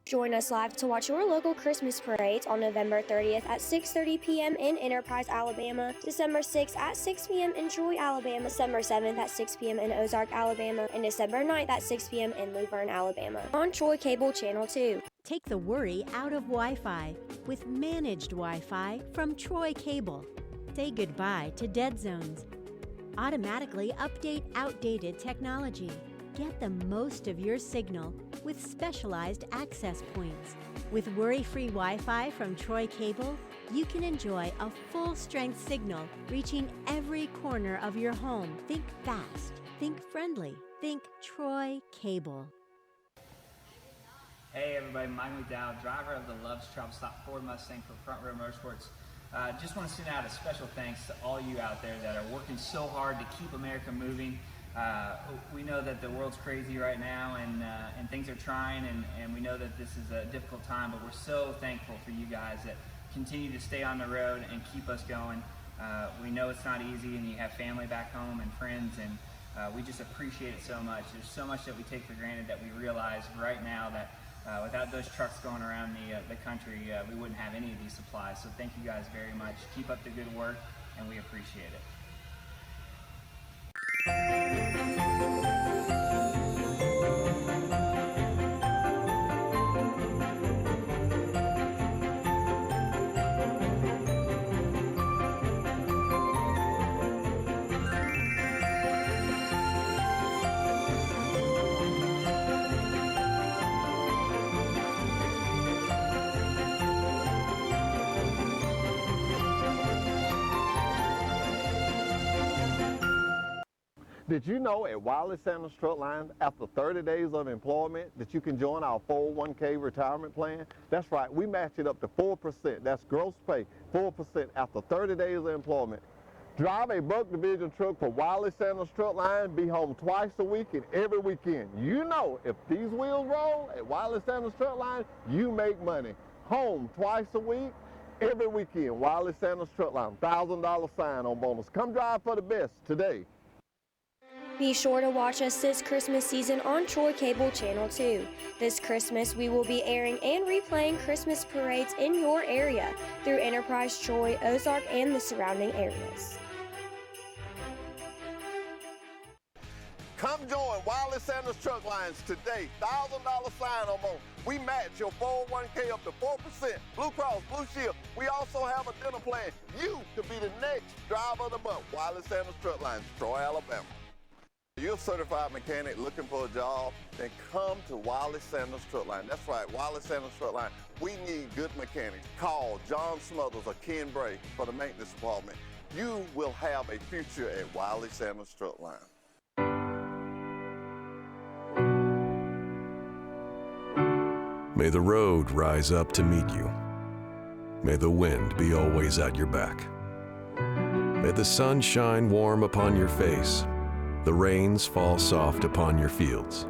Join us live to watch your local Christmas parades on November 30th at 6:30 p.m. in Enterprise, Alabama, December 6th at 6 p.m. in Troy, Alabama, December 7th at 6 p.m. in Ozark, Alabama, and December 9th at 6 p.m. in Luverne, Alabama, on Troy Cable Channel 2. Take the worry out of Wi-Fi with managed Wi-Fi from Troy Cable. Say goodbye to dead zones. Automatically update outdated technology. Get the most of your signal with specialized access points. With worry-free Wi-Fi from Troy Cable, you can enjoy a full-strength signal reaching every corner of your home. Think fast, think friendly, think Troy Cable. Hey everybody, Mike McDowell, driver of the Love's Travel Stop Ford Mustang for Front Row Motorsports. Just want to send out a special thanks to all you out there that are working so hard to keep America moving. We know that the world's crazy right now and things are trying, and we know that this is a difficult time, but we're so thankful for you guys that continue to stay on the road and keep us going. We know it's not easy, and you have family back home and friends, and we just appreciate it so much. There's so much that we take for granted that we realize right now that without those trucks going around the country, we wouldn't have any of these supplies. So thank you guys very much. Keep up the good work, and we appreciate it. Did you know at Wiley Sanders Truck Lines, after 30 days of employment, that you can join our 401k retirement plan? That's right, we match it up to 4%. That's gross pay, 4% after 30 days of employment. Drive a Buck Division truck for Wiley Sanders Truck Lines, be home twice a week and every weekend. You know, if these wheels roll at Wiley Sanders Truck Lines, you make money. Home twice a week, every weekend. Wiley Sanders Truck Line, $1,000 sign-on bonus. Come drive for the best today. Be sure to watch us this Christmas season on Troy Cable Channel 2. This Christmas, we will be airing and replaying Christmas parades in your area through Enterprise, Troy, Ozark, and the surrounding areas. Come join Wiley Sanders Truck Lines today. $1,000 sign-on bonus. We match your 401k up to 4%. Blue Cross, Blue Shield. We also have a dental plan. You could be the next driver of the month. Wiley Sanders Truck Lines, Troy, Alabama. You're a certified mechanic looking for a job, then come to Wiley Sanders Truck Line. That's right, Wiley Sanders Truck Line. We need good mechanics. Call John Smothers or Ken Bray for the maintenance department. You will have a future at Wiley Sanders Truck Line. May the road rise up to meet you. May the wind be always at your back. May the sun shine warm upon your face. The rains fall soft upon your fields.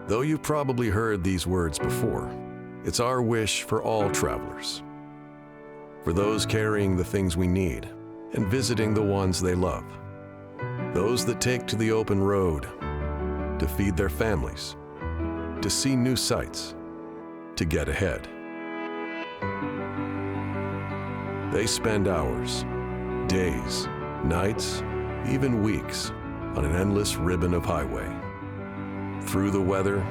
Though you've probably heard these words before, it's our wish for all travelers. For those carrying the things we need and visiting the ones they love. Those that take to the open road to feed their families, to see new sights, to get ahead. They spend hours, days, nights, even weeks on an endless ribbon of highway. Through the weather,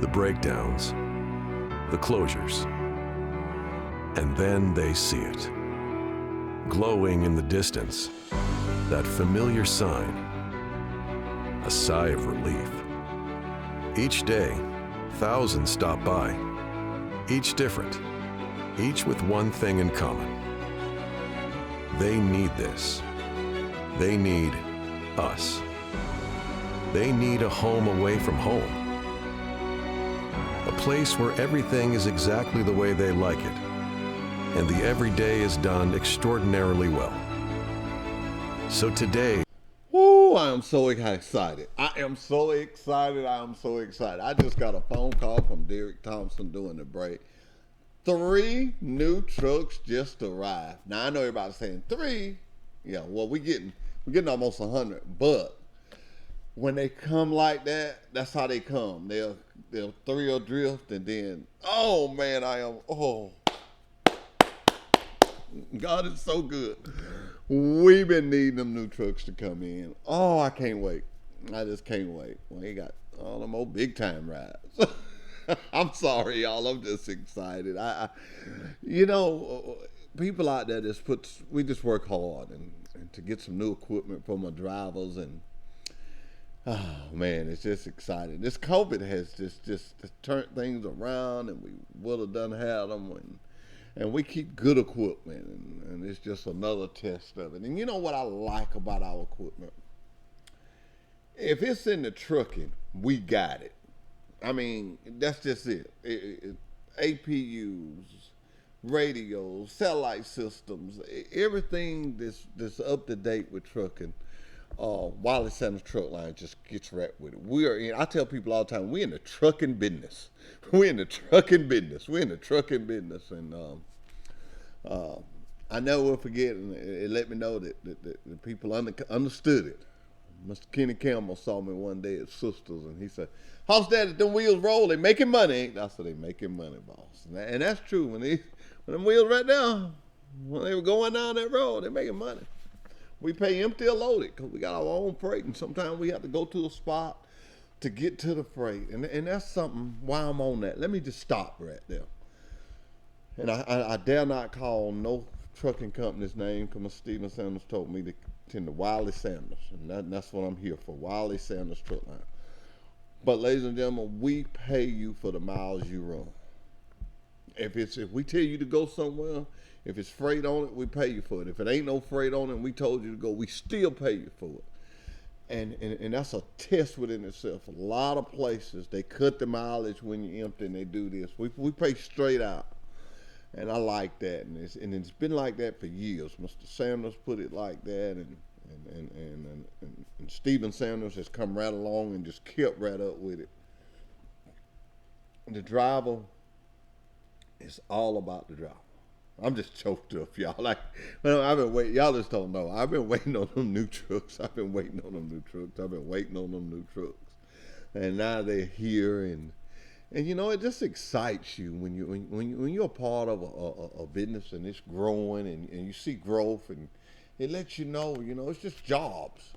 the breakdowns, the closures. And then they see it. Glowing in the distance, that familiar sign. A sigh of relief. Each day, thousands stop by. Each different, each with one thing in common. They need this. They need us. They need a home away from home. A place where everything is exactly the way they like it, and the everyday is done extraordinarily well. So today, Woo, I am so excited. I am so excited. I am so excited. I just got a phone call from Derek Thompson during the break. 3 new trucks just arrived. Now I know everybody's saying 3. Yeah, well we're getting almost 100, but when they come like that, that's how they come. They'll thrill drift, and then, oh man, God is so good. We've been needing them new trucks to come in. Oh, I can't wait. I just can't wait. We got all them old big time rides. I'm sorry, y'all. I'm just excited. People out there we just work hard and to get some new equipment for my drivers, and oh man, it's just exciting. This COVID has just turned things around, and we would have done had them, and we keep good equipment, and it's just another test of it. And you know what I like about our equipment? If it's in the trucking, we got it. I mean, that's just it. APUs, radios, satellite systems, everything that's up to date with trucking. Wiley Sanders Truck Line just gets right with it. I tell people all the time, we're in the trucking business. We're in the trucking business. And I never will forget, and it let me know that the people understood it. Mr. Kenny Campbell saw me one day at Sisters, and he said, "How's that? If them wheels roll, they making money." I said, "They making money, boss." And that's true. When them wheels right now, when they were going down that road, they making money. We pay empty or loaded because we got our own freight, and sometimes we have to go to a spot to get to the freight. And that's something, why I'm on that. Let me just stop right there. And I dare not call no trucking company's name because Mr. Stephen Sanders told me to attend to Wiley Sanders. And that's what I'm here for, Wiley Sanders Truck Line. But ladies and gentlemen, we pay you for the miles you run. If we tell you to go somewhere, if it's freight on it, we pay you for it. If it ain't no freight on it and we told you to go, we still pay you for it. And that's a test within itself. A lot of places, they cut the mileage when you're empty, and they do this. We pay straight out. And I like that. And it's been like that for years. Mr. Sanders put it like that, and Stephen Sanders has come right along and just kept right up with it. The driver, it's all about the driver. I'm just choked up, y'all. I've been waiting. Y'all just don't know. I've been waiting on them new trucks. And now they're here, and it just excites you when you're a part of a business and it's growing, and you see growth, and it lets you know, it's just jobs.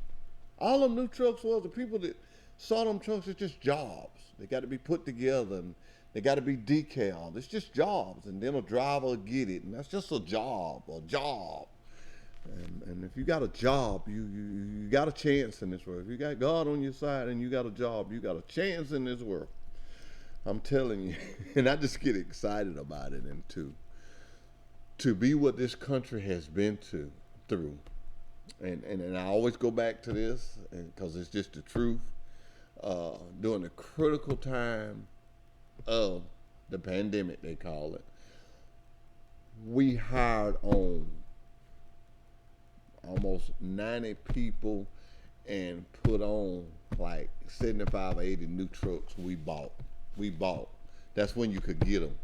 All them new trucks the people that saw them trucks, it's just jobs. They got to be put together, and they got to be decaled. It's just jobs, and then a driver will get it, and that's just a job. And if you got a job, you got a chance in this world. If you got God on your side and you got a job, you got a chance in this world. I'm telling you, and I just get excited about it, and to be what this country has been through, and I always go back to this because it's just the truth. During the critical time of the pandemic, they call it, we hired on almost 90 people and put on like 75 or 80 new trucks we bought. That's when you could get them.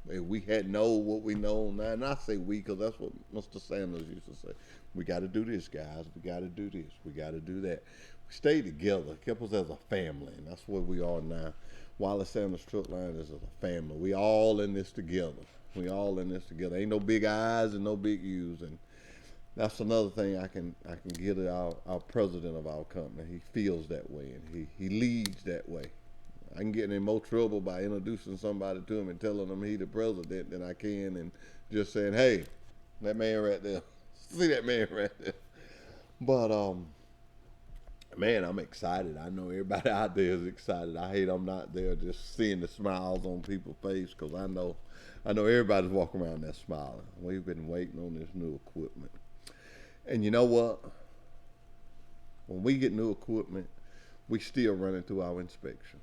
If we had what we know now, and I say we because that's what Mr. Sanders used to say. We got to do this, guys. We got to do this. We got to do that. We stayed together, kept us as a family, and that's where we are now. Wiley Sanders Truck Line is a family. We all in this together. Ain't no big I's and no big U's, and that's another thing I can get our president of our company. He feels that way, and he leads that way. I can get in more trouble by introducing somebody to him and telling him he the president than I can and just saying, "Hey, that man right there, see that man right there." But man, I'm excited. I know everybody out there is excited. I hate I'm not there just seeing the smiles on people's face because I know everybody's walking around there smiling. We've been waiting on this new equipment. And you know what? When we get new equipment, we still run it through our inspection.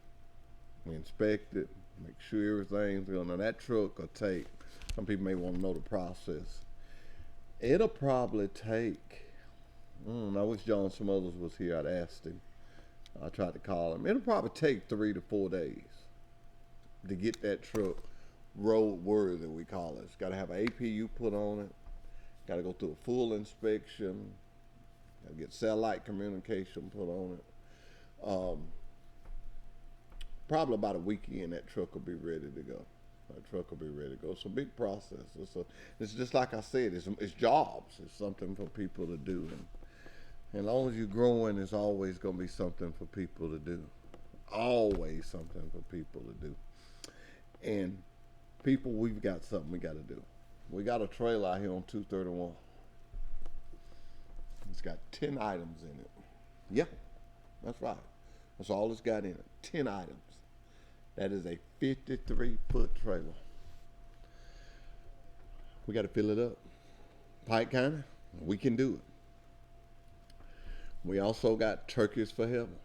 We inspect it, Make sure everything's good. Now that truck will take, some people may want to know the process. It'll probably take, I wish John Smothers was here. I'd asked him. I tried to call him. It'll probably take 3 to 4 days to get that truck roadworthy, we call it. It's got to have an APU put on it. Got to go through a full inspection. Got to get satellite communication put on it. Probably about a weekend, that truck will be ready to go. That truck will be ready to go. It's a big process. It's just like I said, it's jobs. It's something for people to do. And as long as you're growing, there's always going to be something for people to do. Always something for people to do. And people, we've got something we got to do. We got a trailer out here on 231. It's got 10 items in it. Yeah, that's right. That's all it's got in it. 10 items. That is a 53-foot trailer. We got to fill it up. Pike County, we can do it. We also got turkeys for heaven.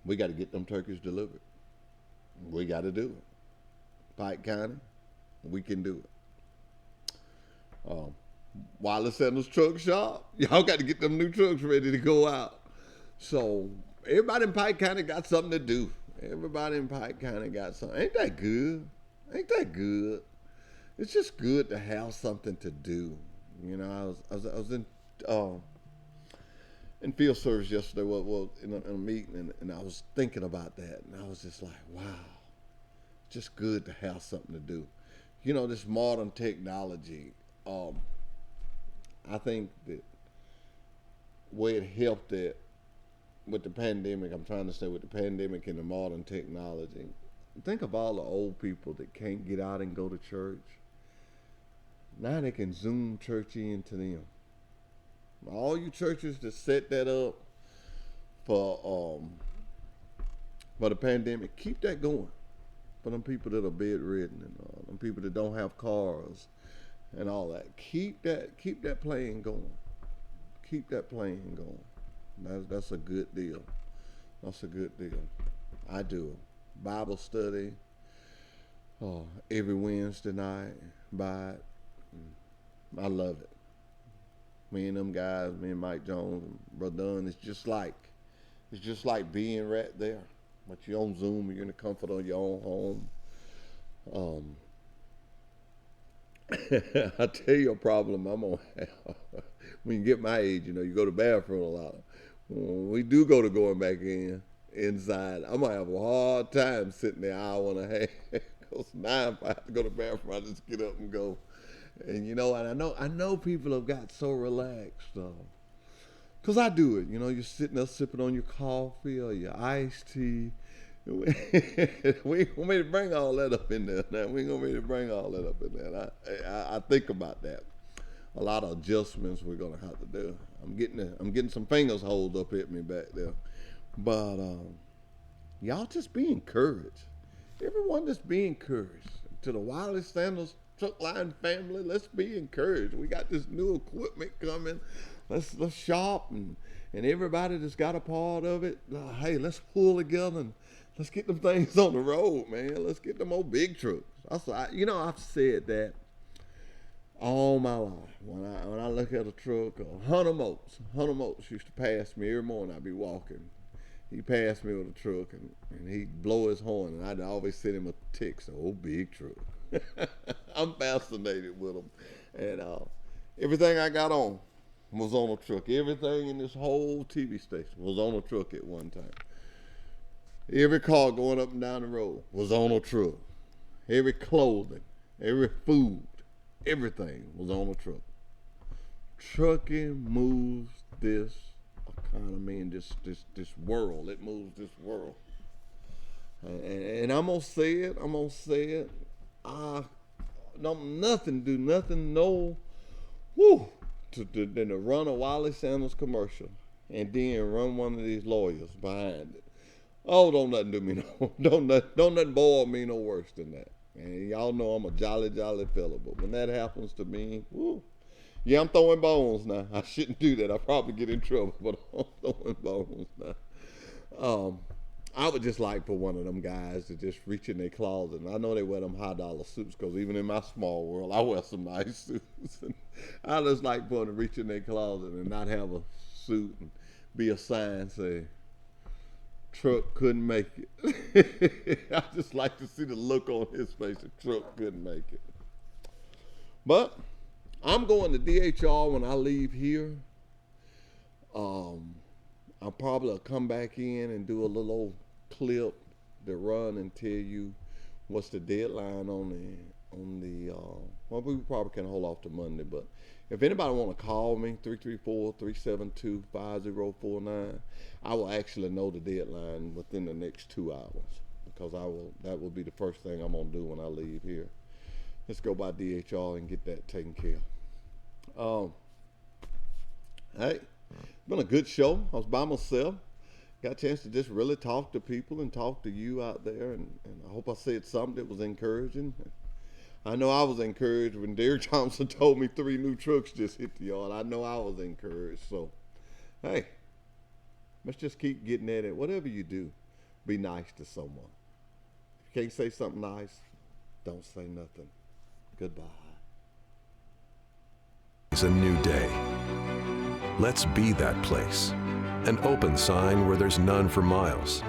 We got to get them turkeys delivered. We got to do it. Pike County, we can do it. Wiley Sandals Truck Shop, y'all got to get them new trucks ready to go out. So everybody in Pike County got something to do. Everybody in Pike County got something. Ain't that good? Ain't that good? It's just good to have something to do. You know, I was in field service yesterday, in a meeting, and I was thinking about that, and I was just like, wow, just good to have something to do. You know, this modern technology, I think that where it helped it with the pandemic, I'm trying to say with the pandemic and the modern technology, think of all the old people that can't get out and go to church. Now they can Zoom church into them. All you churches that set that up for the pandemic, keep that going. For them people that are bedridden and them people that don't have cars and all that, keep that playing going. Keep that playing going. That's a good deal. That's a good deal. I do Bible study every Wednesday night. I love it. Me and them guys, me and Mike Jones and Brother Dunn, it's just like being right there. But you're on Zoom, you're in the comfort of your own home. I tell you a problem I'm gonna have. When you get my age, you know, you go to the bathroom a lot. When we do going back inside, I'm gonna have a hard time sitting there an hour and a half. Because now if I have to go to the bathroom, I just get up and go. And you know, and I know people have got so relaxed, because I do it. You know, you're sitting there sipping on your coffee or your iced tea. We ain't gonna to bring all that up in there now. We ain't gonna to bring all that up in there. I think about that. A lot of adjustments we're gonna have to do. I'm getting some fingers hold up at me back there. But y'all just be encouraged. Everyone just be encouraged. To the Wiley Sandals Truck Line family, let's be encouraged. We got this new equipment coming. Let's shop and everybody that's got a part of it. Hey, let's pull together and let's get them things on the road, man. Let's get them old big trucks. I've said that all my life. When I look at a truck, Hunter Moats used to pass me every morning. I'd be walking. He passed me with a truck and he'd blow his horn, and I'd always send him a text, old big truck. I'm fascinated with them. And everything I got on was on a truck. Everything in this whole TV station was on a truck at one time. Every car going up and down the road was on a truck. Every clothing, every food, everything was on a truck. Trucking moves this economy and this world. It moves this world. And I'm gonna say it. Nothing than to run a Wiley Sandals commercial and then run one of these lawyers behind it. Oh, don't nothing do me no, don't nothing boil me no worse than that. And y'all know I'm a jolly fella, but when that happens to me, whoo. Yeah, I'm throwing bones now. I shouldn't do that. I'll probably get in trouble, but I'm throwing bones now. I would just like for one of them guys to just reach in their closet. And I know they wear them $high suits, because even in my small world, I wear some nice suits. And I just like for them to reach in their closet and not have a suit and be a sign say, truck couldn't make it. I just like to see the look on his face, the truck couldn't make it. But I'm going to DHR when I leave here. I'll probably come back in and do a little old clip to run and tell you what's the deadline on the well, we probably can hold off to Monday, but if anybody want to call me, 334-372-5049, I will actually know the deadline within the next 2 hours, because that will be the first thing I'm going to do when I leave here. Let's go by DHR and get that taken care of. Hey, it's been a good show. I was by myself. Got a chance to just really talk to people and talk to you out there, and I hope I said something that was encouraging. I know I was encouraged when Derek Johnson told me 3 new trucks just hit the yard. I know I was encouraged. So, hey, let's just keep getting at it. Whatever you do, be nice to someone. If you can't say something nice, don't say nothing. Goodbye. It's a new day. Let's be that place. An open sign where there's none for miles.